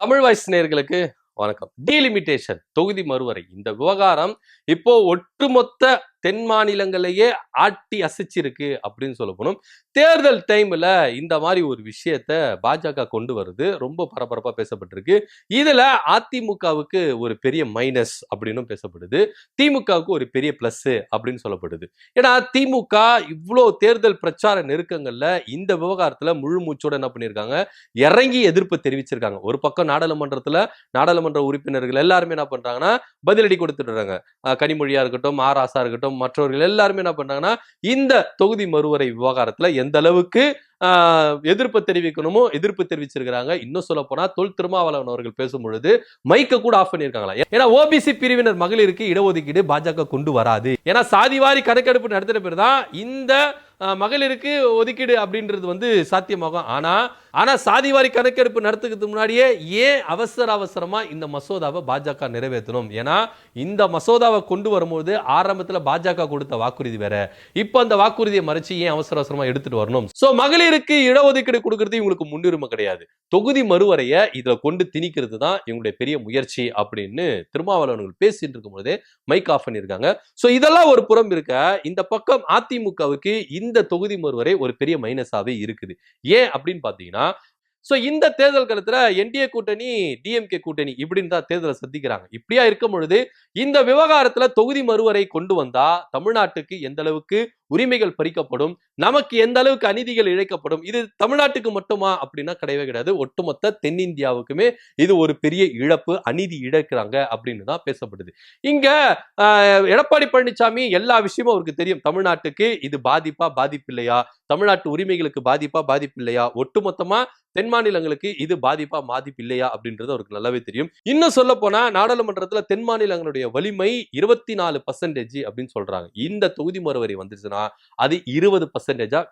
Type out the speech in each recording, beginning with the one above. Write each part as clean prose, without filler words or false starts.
Tamil voice நேயர்களுக்கு வணக்கம். Delimitation தொகுதி மறுவரை இந்த விவகாரம் இப்போ ஒட்டுமொத்த தென் மாநிலங்களையே ஆட்டி அசைச்சிருக்கு அப்படின்னு சொல்ல போனோம். தேர்தல் டைம்ல இந்த மாதிரி ஒரு விஷயத்த பாஜக கொண்டு வருது. ரொம்ப பரபரப்பா பேசப்பட்டிருக்கு. இதுல அதிமுகவுக்கு ஒரு பெரிய மைனஸ் அப்படின்னு பேசப்படுது. திமுகவுக்கு ஒரு பெரிய பிளஸ் அப்படின்னு சொல்லப்படுது. ஏன்னா திமுக இவ்வளோ தேர்தல் பிரச்சார நெருக்கங்கள்ல இந்த விவகாரத்துல முழு மூச்சோட என்ன பண்ணியிருக்காங்க, இறங்கி எதிர்ப்பு தெரிவிச்சிருக்காங்க. ஒரு பக்கம் நாடாளுமன்ற உறுப்பினர்கள் எல்லாருமே என்ன பண்றாங்கன்னா பதிலடி கொடுத்துடுறாங்க. கனிமொழியா இருக்கட்டும், ஆராசா இருக்கட்டும், மற்றவர்கள் எல்லாருமே என்ன பண்றாங்கன்னா இந்த தொகுதி மறுவரை விவகாரத்துல எந்த அளவுக்கு எதிர்ப்பு தெரிவிக்கணுமோ எதிர்ப்பு தெரிவிச்சிருக்கிறாங்க. இன்னும் சொல்ல போனா தொல் திருமாவளவன் அவர்கள் பேசும் பொழுது மைக்க கூட ஆஃப் பண்ணிருக்காங்களா. ஏன்னா ஓபிசி பிரிவினர் மகளிருக்கு இடஒதுக்கீடு பாஜக கொண்டு வராது. ஏன்னா சாதிவாரி கணக்கெடுப்பு நடத்தின பிறகு தான் இந்த மகளிருக்கு ஒதுக்கீடு அப்படின்றது சாத்தியமாகும். ஆனா சாதிவாரி கணக்கெடுப்பு நடத்துறதுக்கு முன்னாடியே ஏன் அவசரமா இந்த மசோதாவை பாஜக நிறைவேற்றணும்? ஏன்னா இந்த மசோதாவை கொண்டு வரும்போது ஆரம்பத்தில் பாஜக கொடுத்த வாக்குறுதி வேற. இப்ப அந்த வாக்குறுதியை மறைச்சு ஏன் அவசரமா எடுத்துட்டு வரணும்? சோ மகளிருக்கு இடஒதுக்கீடு கொடுக்கறது இவங்களுக்கு முன்னுரிமை கிடையாது. தொகுதி மறுவரைய இதுல கொண்டு திணிக்கிறது தான் இவங்களுடைய பெரிய முயற்சி அப்படின்னு திருமாவளவன் பேசிட்டு இருக்கும் போதே மைக் ஆஃப் பண்ணிருக்காங்க. சோ இதெல்லாம் ஒரு புறம் இருக்க, இந்த பக்கம் அதிமுகவுக்கு இந்த தொகுதி மறுவரை ஒரு பெரிய மைனஸாவே இருக்குது. ஏன் அப்படின்னு பாத்தீங்கன்னா, சோ இந்த தேர்தல் காலத்துல என்டிஏ கூட்டணி டிஎம்கே கூட்டணி இப்படின்னு தான் தேர்தலை சந்திக்கிறாங்க. இப்படியா இருக்கும் பொழுது இந்த விவகாரத்துல தொகுதி மறுவரை கொண்டு வந்தா தமிழ்நாட்டுக்கு எந்த அளவுக்கு உரிமைகள் பறிக்கப்படும், நமக்கு எந்த அளவுக்கு அநீதிகள் இழைக்கப்படும், இது தமிழ்நாட்டுக்கு மட்டுமா அப்படின்னா கிடையவே கிடையாது. ஒட்டுமொத்த தென்னிந்தியாவுக்குமே இது ஒரு பெரிய இழப்பு, அநீதி இழக்கிறாங்க அப்படின்னு தான் பேசப்படுது. இங்க எடப்பாடி பழனிசாமி எல்லா விஷயமும் அவருக்கு தெரியும். தமிழ்நாட்டுக்கு இது பாதிப்பு இல்லையா, தமிழ்நாட்டு உரிமைகளுக்கு பாதிப்பு இல்லையா, ஒட்டுமொத்தமா தென் மாநிலங்களுக்கு இது பாதிப்பு இல்லையா அப்படின்றது அவருக்கு நல்லாவே தெரியும். இன்னும் சொல்ல போனா நாடாளுமன்றத்துல தென் மாநிலங்களுடைய வலிமை 24% அப்படின்னு சொல்றாங்க. இந்த தொகுதி மறுவரை வந்துச்சுன்னா அது 20%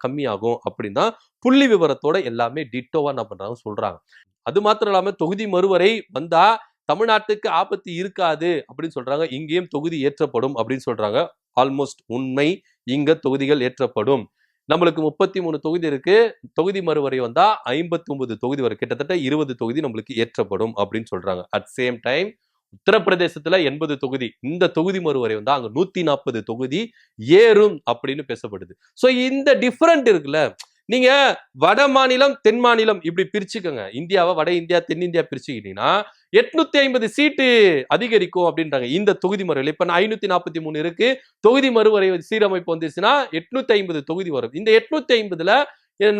கம்மியாகும் அப்படின்னா புள்ளி விவரத்தோட எல்லாமே டிட்டோவா என்ன பண்றாங்க சொல்றாங்க. அது மாத்திரம் இல்லாம தொகுதி மறுவரை வந்தா தமிழ்நாட்டுக்கு ஆபத்து இருக்காது அப்படின்னு சொல்றாங்க. இங்கேயும் தொகுதி ஏற்றப்படும் அப்படின்னு சொல்றாங்க. ஆல்மோஸ்ட் உண்மை. இங்க தொகுதிகள் ஏற்றப்படும். நம்மளுக்கு 33 தொகுதி இருக்கு. தொகுதி மறுவரை வந்தா 59 தொகுதி வரும். கிட்டத்தட்ட 20 தொகுதி நம்மளுக்கு ஏற்றப்படும் அப்படின்னு சொல்றாங்க. அட் சேம் டைம் உத்தரப்பிரதேசத்துல 80 தொகுதி, இந்த தொகுதி மறுவரை வந்தா அங்க 140 தொகுதி ஏறும் அப்படின்னு பேசப்படுது. சோ இந்த டிஃபரண்ட் இருக்குல்ல, நீங்க வட மாநிலம் தென் மாநிலம் இப்படி பிரிச்சுக்கோங்க. இந்தியாவை வட இந்தியா தென்னிந்தியா பிரிச்சுக்கிட்டீங்கன்னா 850 சீட்டு அதிகரிக்கும் அப்படின்றாங்க இந்த தொகுதி மறுவரை. இப்ப 543 இருக்கு. தொகுதி மறுவரை சீரமைப்பு வந்துச்சுன்னா 850 தொகுதி வரும். இந்த 850ல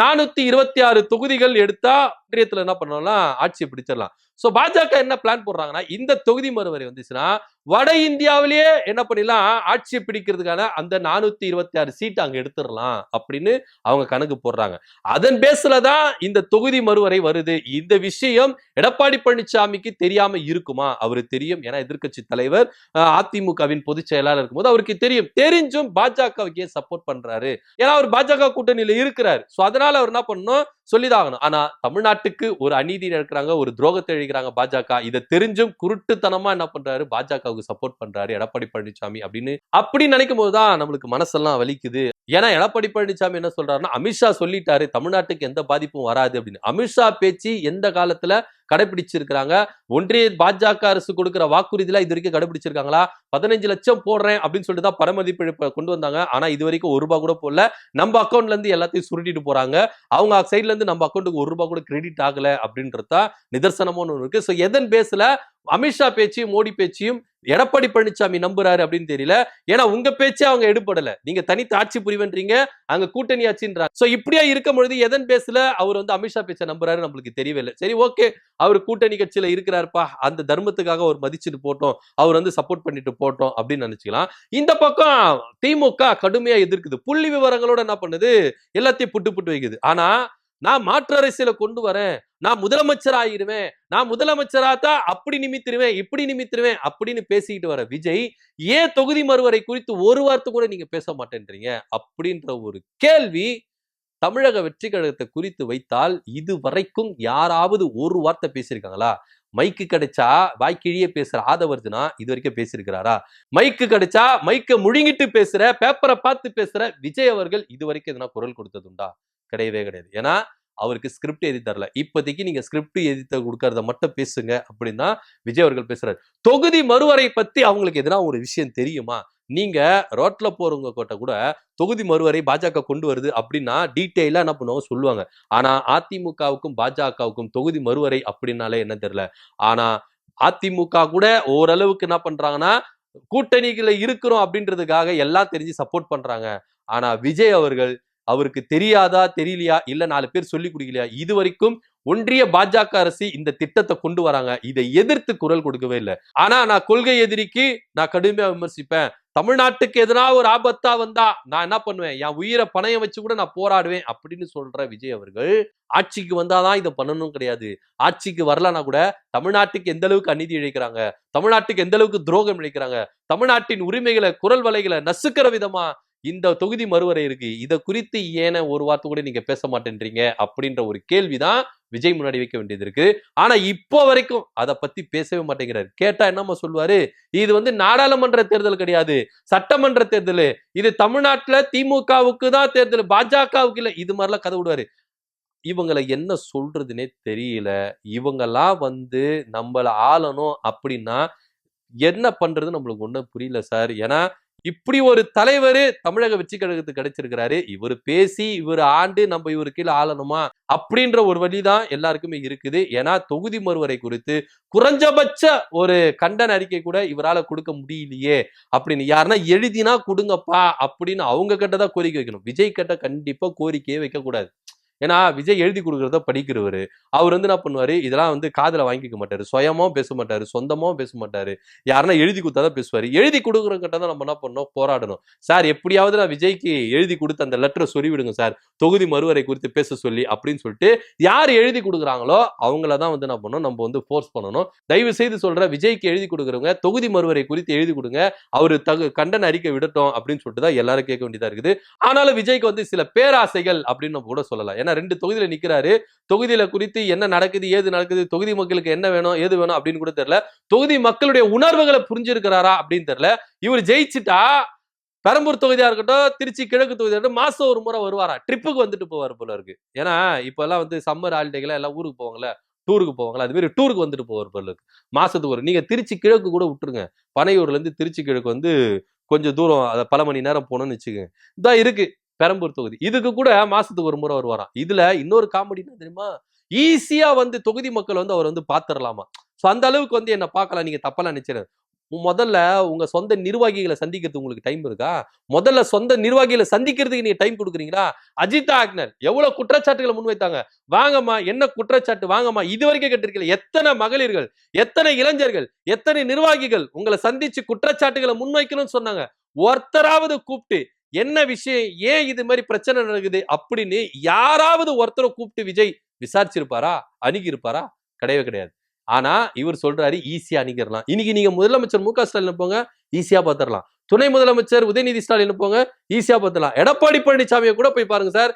426 தொகுதிகள் எடுத்தா ஒன்றியத்துல என்ன பண்ணலாம்னா ஆட்சியை பிடிச்சிடலாம். சோ பாஜக என்ன பிளான் போடுறாங்கன்னா, இந்த தொகுதி மறுவரை வந்துச்சுன்னா வட இந்தியாவிலேயே என்ன பண்ணிடலாம், ஆட்சியை பிடிக்கிறதுக்கான அந்த 426 சீட் அங்க எடுத்துடலாம் அப்படின்னு அவங்க கணக்கு போடுறாங்க. அதன் பேஸ்ல தான் இந்த தொகுதி மறுவரை வருது. இந்த விஷயம் எடப்பாடி பழனிசாமிக்கு தெரியாம இருக்குமா? அவருக்கு தெரியும். ஏன்னா எதிர்க்கட்சி தலைவர், அதிமுகவின் பொதுச் செயலாளர் இருக்கும்போது அவருக்கு தெரியும். தெரிஞ்சும் பாஜகவுக்கு சப்போர்ட் பண்றாரு. ஏன்னா அவர் பாஜக கூட்டணியில இருக்கிறார். சோ அதனால அவர் என்ன பண்ணணும் சொல்லிதாகணும். ஆனா தமிழ்நாட்டுக்கு ஒரு அநீதி நடக்கிறாங்க, ஒரு துரோகத்தை இழைக்கிறாங்க பாஜக. இதை தெரிஞ்சும் குருட்டுத்தனமா என்ன பண்றாரு, பாஜகவுக்கு சப்போர்ட் பண்றாரு எடப்பாடி பழனிசாமி அப்படி நினைக்கும் போதுதான் நம்மளுக்கு மனசெல்லாம் வலிக்குது. ஏன்னா எடப்பாடி பழனிசாமி என்ன சொல்றாருன்னா, அமித்ஷா சொல்லிட்டாரு தமிழ்நாட்டுக்கு எந்த பாதிப்பும் வராது அப்படின்னு. அமித்ஷா பேச்சு எந்த காலத்துல கடைபிடிச்சிருக்காங்க? ஒன்றிய பாஜக அரசு கொடுக்கிற வாக்குறுதியில இது வரைக்கும் கடைபிடிச்சிருக்காங்களா? 15 லட்சம் போடுறேன் அப்படின்னு சொல்லிட்டு தான் பணமதிப்பு கொண்டு வந்தாங்க. ஆனா இது வரைக்கும் ₹1 கூட போடல. நம்ம அக்கௌண்ட்ல இருந்து எல்லாத்தையும் சுருட்டிட்டு போறாங்க. அவங்க சைட்ல இருந்து நம்ம அக்கௌண்ட்டுக்கு ₹1 கூட கிரெடிட் ஆகல அப்படின்றத நிதர்சனமான இருக்கு. சோ எதன் பேஸ்ல அமித்ஷா பேச்சையும் மோடி பேச்சையும் எடப்பாடி பழனிசாமி நம்புறாரு அப்படின்னு தெரியல. ஏன்னா உங்க பேச்சே அவங்க எடுபடல. நீங்க தனித்து ஆட்சி புரிவன்றீங்க, அங்க கூட்டணி ஆட்சின்றாங்க. சோ இப்படியா இருக்கும் பொழுது எதன் பேஸ்ல அவர் அமித்ஷா பேச்சை நம்புறாரு நம்மளுக்கு தெரியவே இல்லை. சரி, ஓகே, அவர் கூட்டணி கட்சியில இருக்கிறாருப்பா, அந்த தர்மத்துக்காக அவர் மதிச்சுட்டு போட்டோம், அவர் சப்போர்ட் பண்ணிட்டு போட்டோம் அப்படின்னு நினைச்சுக்கலாம். இந்த பக்கம் திமுக கடுமையா எதிர்க்குது. புள்ளி விவரங்களோட என்ன பண்ணுது, எல்லாத்தையும் புட்டு வைக்குது. ஆனா நான் மாற்று அரசியலை கொண்டு வரேன், நான் முதலமைச்சர் ஆகிருவேன், நான் முதலமைச்சராத்தான் அப்படி நிமித்திருவேன் இப்படி நிமித்திருவேன் அப்படின்னு பேசிக்கிட்டு வர விஜய் ஏன் தொகுதி மறுவரை குறித்து ஒரு வார்த்தை கூட நீங்க பேச மாட்டேன்றீங்க அப்படின்ற ஒரு கேள்வி தமிழக வெற்றி கழகத்தை குறித்து வைத்தால் இதுவரைக்கும் யாராவது ஒரு வார்த்தை பேசியிருக்காங்களா? மைக்கு கிடைச்சா வாய்க்கிழியே பேசுற ஆதவர்ஜுனா இது வரைக்கும் பேசியிருக்கிறாரா? மைக்கு கிடைச்சா மைக்க முழுங்கிட்டு பேசுற, பேப்பரை பார்த்து பேசுற விஜய் அவர்கள் இது வரைக்கும் எதனா குரல் கொடுத்ததுண்டா? கிடையவே கிடையாது. ஏன்னா அவருக்கு ஸ்கிரிப்ட் எழுதி தரல. இப்போதைக்கு நீங்க ஸ்கிரிப்ட் எழுதி கொடுக்கறத மட்டும் பேசுங்க அப்படின்னா விஜய் அவர்கள் பேசுறாரு. தொகுதி மறுவரை பத்தி அவங்களுக்கு எதனா ஒரு விஷயம் தெரியுமா? நீங்க ரோட்ல போறவங்க கிட்ட கூட தொகுதி மறுவரை பாஜக கொண்டு வருது அப்படின்னா டீட்டெயிலா என்ன பண்ணுவாங்க சொல்லுவாங்க. ஆனா அதிமுகவுக்கும் பாஜகவுக்கும் தொகுதி மறுவரை அப்படின்னாலே என்ன தெரியல. ஆனா அதிமுக கூட ஓரளவுக்கு என்ன பண்றாங்கன்னா கூட்டணிகளை இருக்கிறோம் அப்படின்றதுக்காக எல்லாம் தெரிஞ்சு சப்போர்ட் பண்றாங்க. ஆனா விஜய் அவர்கள் அவருக்கு தெரியாதா தெரியலையா இல்ல 4 பேர் சொல்லி கொடுக்கலையா இது வரைக்கும் ஒன்றிய பாஜக அரசு இந்த திட்டத்தை கொண்டு வராங்க. இதை எதிர்த்து குரல் கொடுக்கவே இல்லை. ஆனா நான் கொள்கை எதிரிக்கு நான் கடுமையா விமர்சிப்பேன். தமிழ்நாட்டுக்கு எதனா ஒரு ஆபத்தா வந்தா நான் என்ன பண்ணுவேன், என் உயிரை பணையம் வச்சு கூட நான் போராடுவேன் அப்படின்னு சொல்ற விஜய் அவர்கள் ஆட்சிக்கு வந்தாதான் இதை பண்ணணும் கிடையாது. ஆட்சிக்கு வரலன்னா கூட தமிழ்நாட்டுக்கு எந்த அளவுக்கு அநீதி இழைக்கிறாங்க, தமிழ்நாட்டுக்கு எந்த அளவுக்கு துரோகம் இழைக்கிறாங்க, தமிழ்நாட்டின் உரிமைகளை குரல் வலைகளை நசுக்கிற விதமா இந்த தொகுதி மறுவரை இருக்கு. இதை குறித்து ஏன ஒரு வார்த்தை கூட நீங்க பேச மாட்டேன்றீங்க அப்படின்ற ஒரு கேள்விதான் விஜய் முன்னாடி வைக்க வேண்டியது இருக்கு. ஆனா இப்போ வரைக்கும் அதை பத்தி பேசவே மாட்டேங்கிறாரு. கேட்டா என்னமா சொல்லுவாரு, இது நாடாளுமன்ற தேர்தல் கிடையாது, சட்டமன்ற தேர்தல், இது தமிழ்நாட்டுல திமுகவுக்கு தான் தேர்தல், பாஜகவுக்கு இல்ல. இது மாதிரிலாம் கதை விடுவாரு. இவங்களை என்ன சொல்றதுன்னே தெரியல. இவங்கெல்லாம் நம்மள ஆளணும் அப்படின்னா என்ன பண்றது நம்மளுக்கு ஒண்ணும் புரியல சார். ஏன்னா இப்படி ஒரு தலைவர் தமிழக வெற்றி கழகத்துக்கு கிடைச்சிருக்கிறாரு. இவர் பேசி இவர் ஆண்டு நம்ம இவரு கீழே ஆளணுமா அப்படின்ற ஒரு வழிதான் எல்லாருக்குமே இருக்குது. ஏன்னா தொகுதி மறுவரை குறித்து குறைஞ்சபட்ச ஒரு கண்டன அறிக்கை கூட இவரால கொடுக்க முடியலையே அப்படின்னு யாருன்னா எழுதினா கொடுங்கப்பா அப்படின்னு அவங்க கிட்டதான் கோரிக்கை வைக்கணும். விஜய் கிட்ட கண்டிப்பா கோரிக்கையே வைக்க கூடாது. ஏன்னா விஜய் எழுதி கொடுக்கறத படிக்கிறவரு. அவர் என்ன பண்ணுவாரு, இதெல்லாம் காதுல வாங்கிக்க மாட்டாரு, சுயமாவும் பேச மாட்டாரு, சொந்தமாவும் பேச மாட்டாரு. யாருன்னா எழுதி கொடுத்தாதான் பேசுவாரு. எழுதி கொடுக்குறவங்கிட்ட தான் நம்ம என்ன பண்ணணும், போராடணும். சார் எப்படியாவது நான் விஜய்க்கு எழுதி கொடுத்து அந்த லெட்டரை சொருவிடுங்க சார், தொகுதி மறுவரை குறித்து பேச சொல்லி அப்படின்னு சொல்லிட்டு யார் எழுதி கொடுக்குறாங்களோ அவங்களதான் என்ன பண்ணணும், நம்ம ஃபோர்ஸ் பண்ணணும். தயவு செய்து சொல்ற, விஜய்க்கு எழுதி கொடுக்குறவங்க தொகுதி மறுவரை குறித்து எழுதி கொடுங்க, அவரு கண்டன அறிக்கை விடட்டும் அப்படின்னு சொல்லிட்டு தான் எல்லாரும் கேட்க வேண்டியதா இருக்குது. ஆனாலும் விஜய்க்கு சில பேராசைகள் அப்படின்னு நம்ம கூட சொல்லலாம். ஏன்னா 2 தொகுதியில நிக்கிறாரு. தொகுதியில குறித்து என்ன நடக்குது ஏது நடக்குது, தொகுதி மக்களுக்கு என்ன வேணும் ஏது வேணும் அப்படின்னு கூட தெரியல. தொகுதி மக்களுடைய உணர்வுகளை புரிஞ்சிருக்கிறாரா அப்படின்னு தெரியல. இவர் ஜெயிச்சுட்டா பெரம்பூர் தொகுதியா இருக்கட்டும், திருச்சி கிழக்கு தொகுதியா இருக்கட்டும், மாசம் ஒரு முறை வருவாரா, ட்ரிப்புக்கு வந்துட்டு போவார் போல இருக்கு. ஏன்னா இப்ப எல்லாம் சம்மர் ஹாலிடேல எல்லாம் ஊருக்கு போவாங்கல்ல, டூருக்கு போவாங்களா, அது மாதிரி டூருக்கு வந்துட்டு போவார் போல இருக்கு. மாசத்துக்கு ஒரு. நீங்க திருச்சி கிழக்கு கூட விட்டுருங்க, பனையூர்ல இருந்து திருச்சி கிழக்கு கொஞ்சம் தூரம், அதை பல மணி நேரம் போனோம்னு வச்சுக்கோங்க. இதான் இருக்கு பெரம்பூர் தொகுதி. இதுக்கு கூட மாசத்துக்கு ஒரு முறை வருவாராம். இதுல இன்னொரு காமெடி என்ன தெரியுமா, ஈஸியா தொகுதி மக்கள் அவர் பாத்துரலாமா. சோ அந்த அளவுக்கு என்ன பார்க்கலாம், நீங்க தப்பெல்லாம் நினைச்சிருங்க. முதல்ல உங்க சொந்த நிர்வாகிகளை சந்திக்கிறதுக்கு உங்களுக்கு டைம் இருக்கா? முதல்ல சொந்த நிர்வாகிகளை சந்திக்கிறதுக்கு நீங்க டைம் கொடுக்குறீங்களா? அஜிதா ஆக்னர் எவ்வளவு குற்றச்சாட்டுகளை முன்வைத்தாங்க. வாங்கம்மா, என்ன குற்றச்சாட்டு வாங்கம்மா, இது வரைக்கும் கேட்டிருக்கீங்க. எத்தனை மகளிர்கள், எத்தனை இளைஞர்கள், எத்தனை நிர்வாகிகள் உங்களை சந்திச்சு குற்றச்சாட்டுகளை முன்வைக்கணும்னு சொன்னாங்க. ஒருத்தராவது கூப்பிட்டு என்ன விஷயம், ஏன் இது மாதிரி பிரச்சனை நடக்குது அப்படின்னு யாராவது ஒருத்தரை கூப்பிட்டு விஜய் விசாரிச்சிருப்பாரா, அணுகி இருப்பாரா? கிடையவே கிடையாது. ஆனா இவர் சொல்றாரு ஈஸியா அணுகிடலாம். இன்னைக்கு நீங்க முதலமைச்சர் மு.க. ஸ்டாலின் போங்க, ஈஸியா பாத்துரலாம். துணை முதலமைச்சர் உதயநிதி ஸ்டாலின் போங்க, ஈஸியா பாத்துரலாம். எடப்பாடி பழனிசாமியை கூட போய் பாருங்க சார்.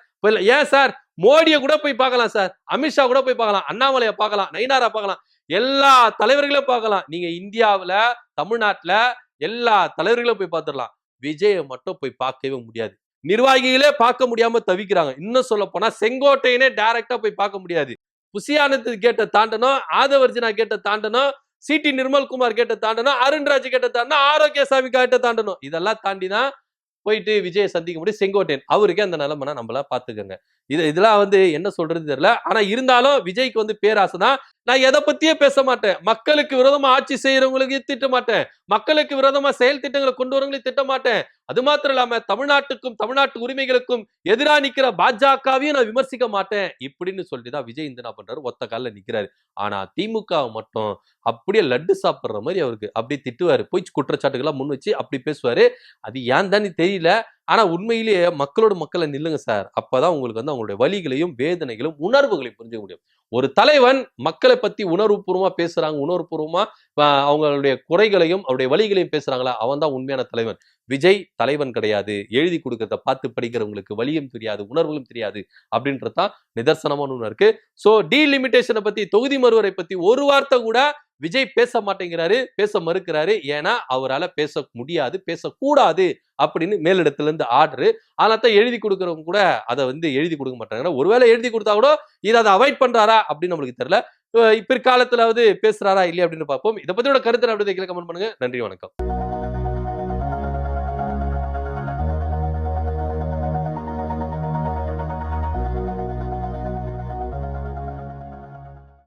ஏன் சார், மோடியை கூட போய் பார்க்கலாம் சார், அமித்ஷா கூட போய் பார்க்கலாம், அண்ணாமலையை பார்க்கலாம், நயினாரா பார்க்கலாம், எல்லா தலைவர்களையும் பார்க்கலாம். நீங்க இந்தியாவுல தமிழ்நாட்டுல எல்லா தலைவர்களையும் போய் பார்த்துடலாம். விஜயை மட்டும் போய் பார்க்கவே முடியாது. நிர்வாகிகளே பார்க்க முடியாம தவிக்கிறாங்க. இன்னும் சொல்ல போனா செங்கோட்டையனே டைரக்டா போய் பார்க்க முடியாது. புசியானந்த் கேட்ட தாண்டனும், ஆதவர்ஜினா கேட்ட தாண்டனும், சி.டி. நிர்மல்குமார் கேட்ட தாண்டனும், அருண்ராஜ் கேட்ட தாண்டனும், ஆரோக்கியசாமி கேட்ட தாண்டனும். இதெல்லாம் தாண்டிதான் போயிட்டு விஜயை சந்திக்க முடியும். செங்கோட்டையன் அவருக்கே அந்த நிலைமைனா நம்மள பாத்துக்கங்க. இதெல்லாம் என்ன சொல்றது தெரியல. ஆனா இருந்தாலும் விஜய்க்கு பேராசைதான். நான் எதை பத்தியே பேச மாட்டேன். மக்களுக்கு விரோதமா ஆட்சி செய்யறவங்களுக்கு திட்ட மாட்டேன், மக்களுக்கு விரோதமா செயல் திட்டங்களை கொண்டு வரவங்களுக்கு திட்ட மாட்டேன். அது மாத்திரம் இல்லாம தமிழ்நாட்டுக்கும் தமிழ்நாட்டு உரிமைகளுக்கும் எதிராக நிக்கிற பாஜகவையும் நான் விமர்சிக்க மாட்டேன் இப்படின்னு சொல்லிட்டுதான் விஜய் என்ன பண்றாரு, ஒத்த காலில் நிக்கிறாரு. ஆனா திமுக மட்டும் அப்படியே லட்டு சாப்பிடுற மாதிரி அவருக்கு அப்படியே திட்டுவாரு, போய் குற்றச்சாட்டுகள்லாம் முன் வச்சு அப்படி பேசுவாரு. அது ஏன் தான் தெரியல. ஆனா உண்மையிலேயே மக்களோட மக்களை நில்லுங்க சார். அப்பதான் உங்களுக்கு அவங்களுடைய வலிகளையும் வேதனைகளும் உணர்வுகளையும் புரிஞ்சுக்க முடியும். ஒரு தலைவன் மக்களை பத்தி உணர்வுபூர்வமா பேசுறாங்க, உணர்வுபூர்வமா அவங்களுடைய குறைகளையும் அவருடைய வலிகளையும் பேசுறாங்களா, அவன் தான் உண்மையான தலைவன். விஜய் தலைவன் கிடையாது. எழுதி கொடுக்கறத பார்த்து படிக்கிறவங்களுக்கு வலியும் தெரியாது, உணர்வுகளும் தெரியாது அப்படின்றதான் நிதர்சனமான ஒண்ணு இருக்கு. சோ டீலிமிட்டேஷனை பத்தி, தொகுதி மறுவரை பத்தி ஒரு வார்த்தை கூட விஜய் பேச மாட்டேங்கிறாரு, பேச மறுக்கிறாரு. ஏன்னா அவரால பேச முடியாது, பேசக்கூடாது அப்படின்னு மேலிடத்துல இருந்து ஆர்டர். அதனால தான் எழுதி கொடுக்கறவங்க கூட அதை எழுதி கொடுக்க மாட்டாங்க. ஒருவேளை எழுதி கொடுத்தா கூட இதை அதை அவாய்ட் பண்றாரா அப்படின்னு நம்மளுக்கு தெரியல. பிற்காலத்திலாவது பேசுறாரா இல்லையா அப்படின்னு பார்ப்போம். இதை பத்தியோட கருத்து அப்படி கமெண்ட் பண்ணுங்க. நன்றி, வணக்கம்.